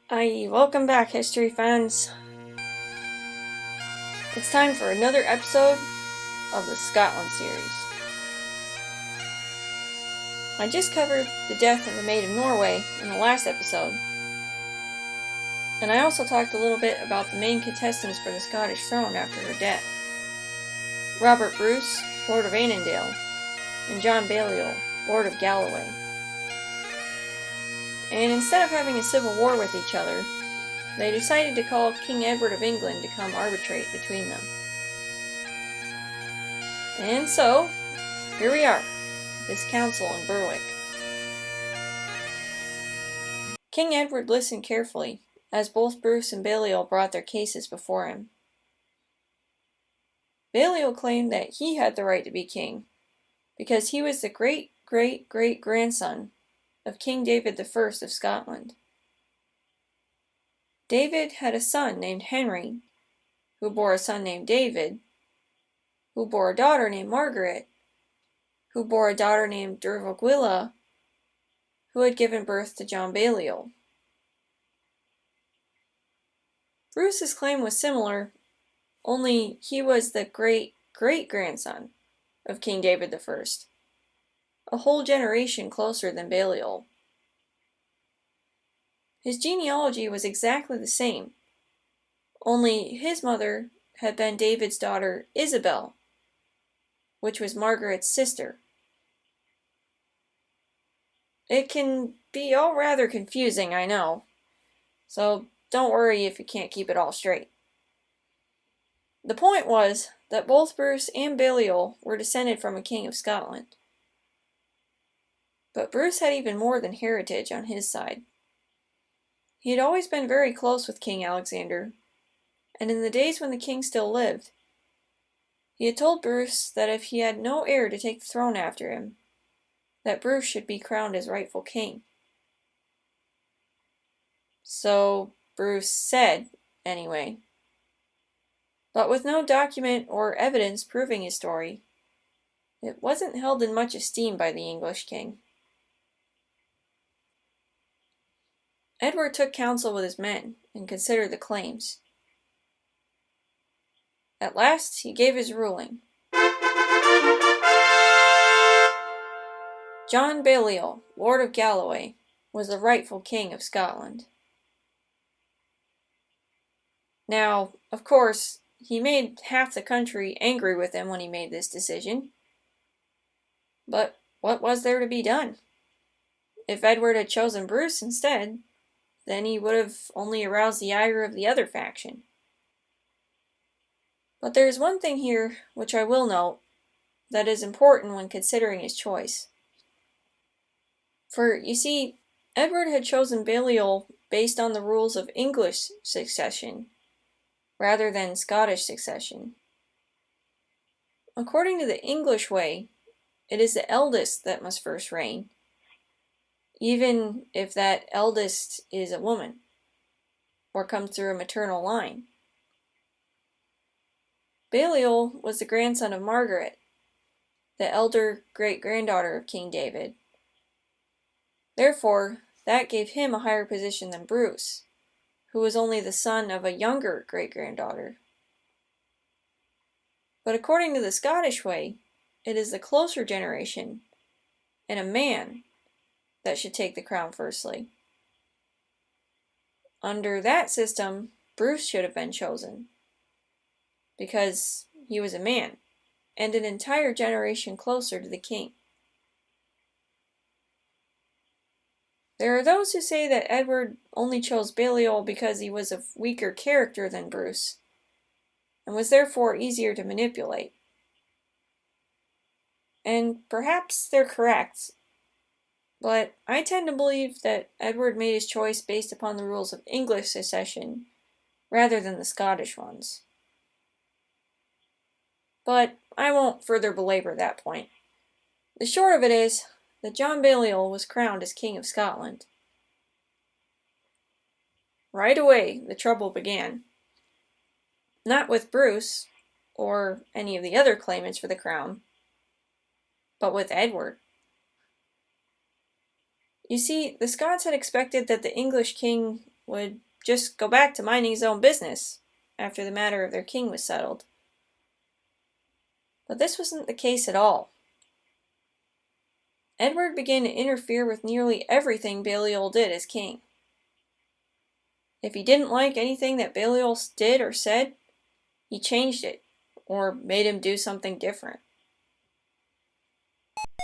Welcome back, history fans. It's time for another episode of the Scotland series. I just covered the death of the Maid of Norway in the last episode, and I also talked a little bit about the main contestants for the Scottish throne after her death. Robert Bruce, Lord of Annandale, and John Balliol, Lord of Galloway. And instead of having a civil war with each other, they decided to call King Edward of England to come arbitrate between them. And so, here we are, this council in Berwick. King Edward listened carefully, as both Bruce and Balliol brought their cases before him. Balliol claimed that he had the right to be king, because he was the great-great-great-grandson of King David I of Scotland. David had a son named Henry, who bore a son named David, who bore a daughter named Margaret, who bore a daughter named Dervogwilla, who had given birth to John Balliol. Bruce's claim was similar, only he was the great-great-grandson of King David I, a whole generation closer than Balliol. His genealogy was exactly the same, only his mother had been David's daughter Isabel, which was Margaret's sister. It can be all rather confusing, I know, so don't worry if you can't keep it all straight. The point was that both Bruce and Balliol were descended from a king of Scotland. But Bruce had even more than heritage on his side. He had always been very close with King Alexander, and in the days when the king still lived, he had told Bruce that if he had no heir to take the throne after him, that Bruce should be crowned as rightful king. So Bruce said, anyway. But with no document or evidence proving his story, it wasn't held in much esteem by the English king. Edward took counsel with his men and considered the claims. At last he gave his ruling. John Balliol, Lord of Galloway, was the rightful king of Scotland. Now, of course, he made half the country angry with him when he made this decision. But what was there to be done? If Edward had chosen Bruce instead, then he would have only aroused the ire of the other faction. But there is one thing here which I will note that is important when considering his choice. For, you see, Edward had chosen Balliol based on the rules of English succession, rather than Scottish succession. According to the English way, it is the eldest that must first reign, even if that eldest is a woman, or comes through a maternal line. Balliol was the grandson of Margaret, the elder great-granddaughter of King David. Therefore, that gave him a higher position than Bruce, who was only the son of a younger great-granddaughter. But according to the Scottish way, it is the closer generation, and a man, that should take the crown firstly. Under that system, Bruce should have been chosen, because he was a man, and an entire generation closer to the king. There are those who say that Edward only chose Balliol because he was of weaker character than Bruce, and was therefore easier to manipulate. And perhaps they're correct, but I tend to believe that Edward made his choice based upon the rules of English succession, rather than the Scottish ones. But I won't further belabor that point. The short of it is that John Balliol was crowned as King of Scotland. Right away, the trouble began. Not with Bruce, or any of the other claimants for the crown, but with Edward. You see, the Scots had expected that the English king would just go back to minding his own business after the matter of their king was settled. But this wasn't the case at all. Edward began to interfere with nearly everything Balliol did as king. If he didn't like anything that Balliol did or said, he changed it, or made him do something different.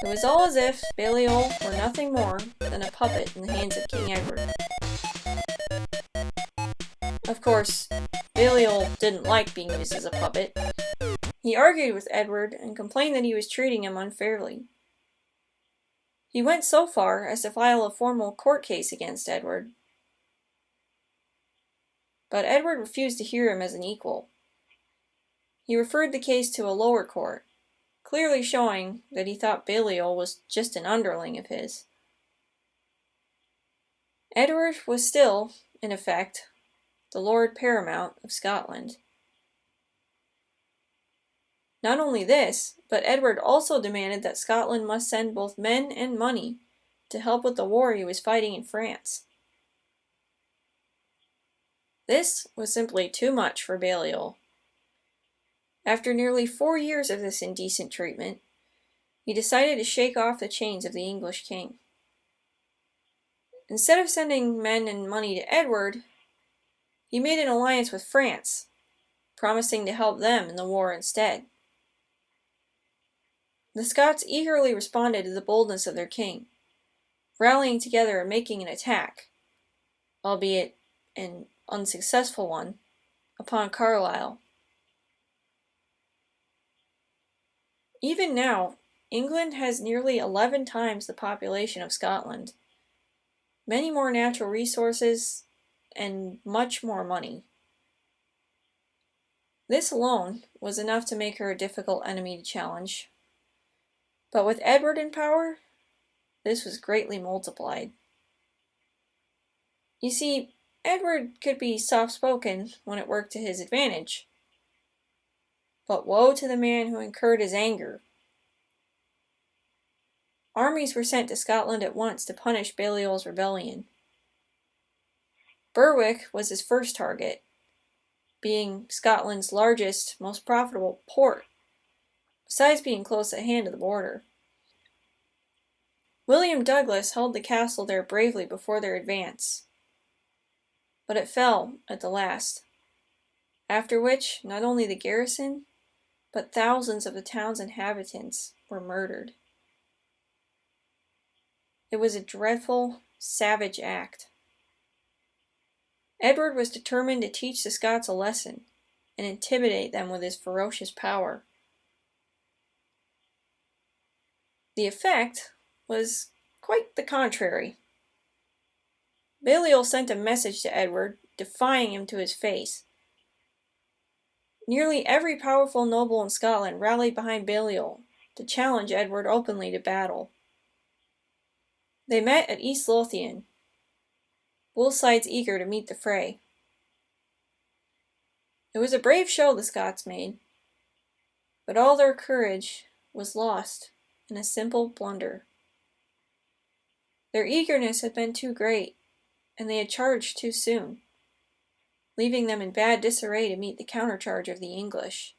It was all as if Balliol were nothing more than a puppet in the hands of King Edward. Of course, Balliol didn't like being used as a puppet. He argued with Edward and complained that he was treating him unfairly. He went so far as to file a formal court case against Edward. But Edward refused to hear him as an equal. He referred the case to a lower court, clearly showing that he thought Balliol was just an underling of his. Edward was still, in effect, the Lord Paramount of Scotland. Not only this, but Edward also demanded that Scotland must send both men and money to help with the war he was fighting in France. This was simply too much for Balliol. After nearly 4 years of this indecent treatment, he decided to shake off the chains of the English king. Instead of sending men and money to Edward, he made an alliance with France, promising to help them in the war instead. The Scots eagerly responded to the boldness of their king, rallying together and making an attack, albeit an unsuccessful one, upon Carlisle. Even now, England has nearly 11 times the population of Scotland, many more natural resources, and much more money. This alone was enough to make her a difficult enemy to challenge. But with Edward in power, this was greatly multiplied. You see, Edward could be soft-spoken when it worked to his advantage. But woe to the man who incurred his anger. Armies were sent to Scotland at once to punish Balliol's rebellion. Berwick was his first target, being Scotland's largest, most profitable port, besides being close at hand to the border. William Douglas held the castle there bravely before their advance, but it fell at the last, after which not only the garrison, but thousands of the town's inhabitants were murdered. It was a dreadful, savage act. Edward was determined to teach the Scots a lesson and intimidate them with his ferocious power. The effect was quite the contrary. Balliol sent a message to Edward, defying him to his face. Nearly every powerful noble in Scotland rallied behind Balliol to challenge Edward openly to battle. They met at East Lothian, both sides eager to meet the fray. It was a brave show the Scots made, but all their courage was lost in a simple blunder. Their eagerness had been too great, and they had charged too soon, leaving them in bad disarray to meet the countercharge of the English.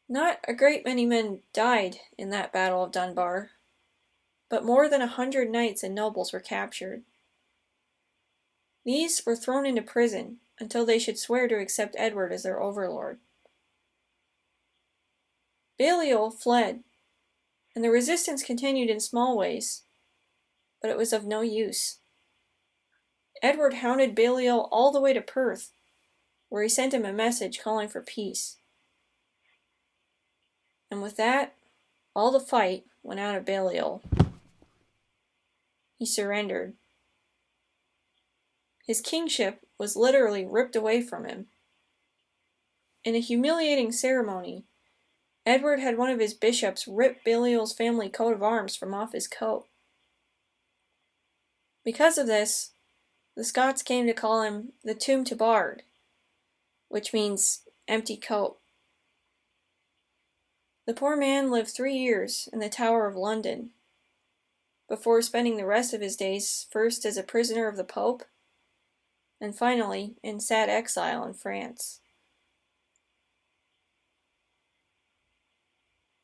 Not a great many men died in that Battle of Dunbar, but more than 100 knights and nobles were captured. These were thrown into prison until they should swear to accept Edward as their overlord. Balliol fled, and the resistance continued in small ways, but it was of no use. Edward hounded Balliol all the way to Perth, where he sent him a message calling for peace. And with that, all the fight went out of Balliol. He surrendered. His kingship was literally ripped away from him. In a humiliating ceremony, Edward had one of his bishops rip Balliol's family coat of arms from off his coat. Because of this, the Scots came to call him the Toom Tabard, which means empty coat. The poor man lived 3 years in the Tower of London, before spending the rest of his days first as a prisoner of the Pope, and finally in sad exile in France.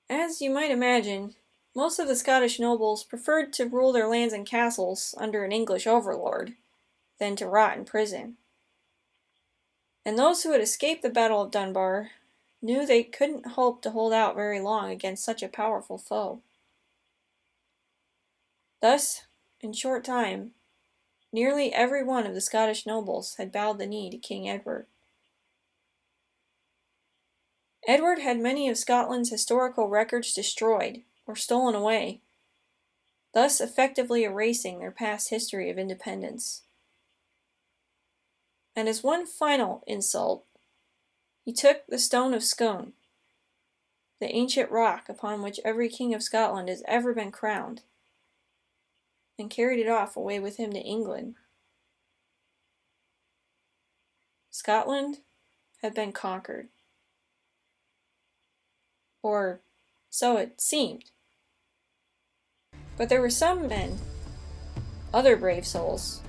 As you might imagine, most of the Scottish nobles preferred to rule their lands and castles under an English overlord than to rot in prison. And those who had escaped the Battle of Dunbar knew they couldn't hope to hold out very long against such a powerful foe. Thus, in short time, nearly every one of the Scottish nobles had bowed the knee to King Edward. Edward had many of Scotland's historical records destroyed or stolen away, thus effectively erasing their past history of independence. And as one final insult, he took the Stone of Scone, the ancient rock upon which every king of Scotland has ever been crowned, and carried it off away with him to England. Scotland had been conquered. Or so it seemed. But there were some men, other brave souls,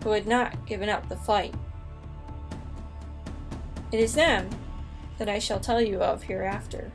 who had not given up the fight. It is them that I shall tell you of hereafter.